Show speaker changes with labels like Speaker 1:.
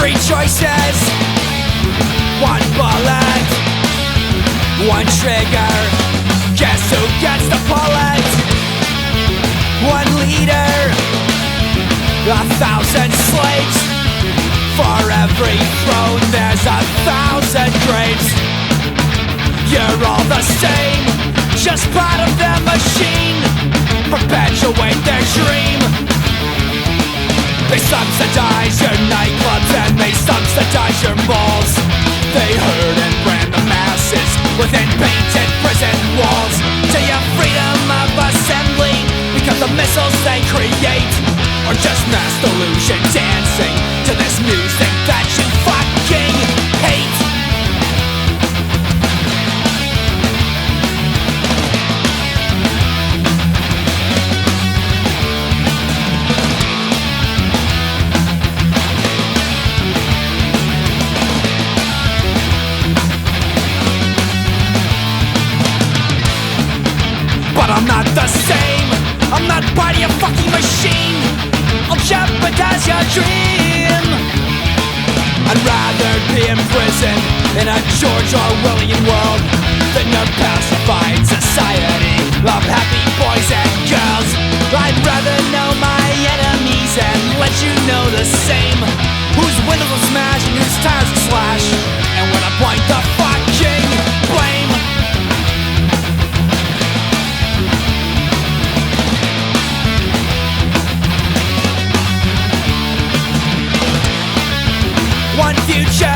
Speaker 1: Three choices, one bullet, one trigger. Guess who gets the bullet? One leader, 1,000 slaves. For every throne there's 1,000 graves. You're all the same, just part of the machine. Perpetuate their dream. They subsidize your nightclubs and they subsidize your malls. They herd and brand the masses within painted prison walls. To your freedom of assembly, because the missiles they create are just mass delusion dancing to this music that you fucking hate. But I'm not the same, I'm not part of your fucking machine. I'll jeopardize your dream. I'd rather be in prison in a George-Orwellian world than a pacified society of happy boys and girls. I'd rather know my enemies and let you know the same. Whose windows will smash and whose tires will slash, and when I point the fucking blame. One future,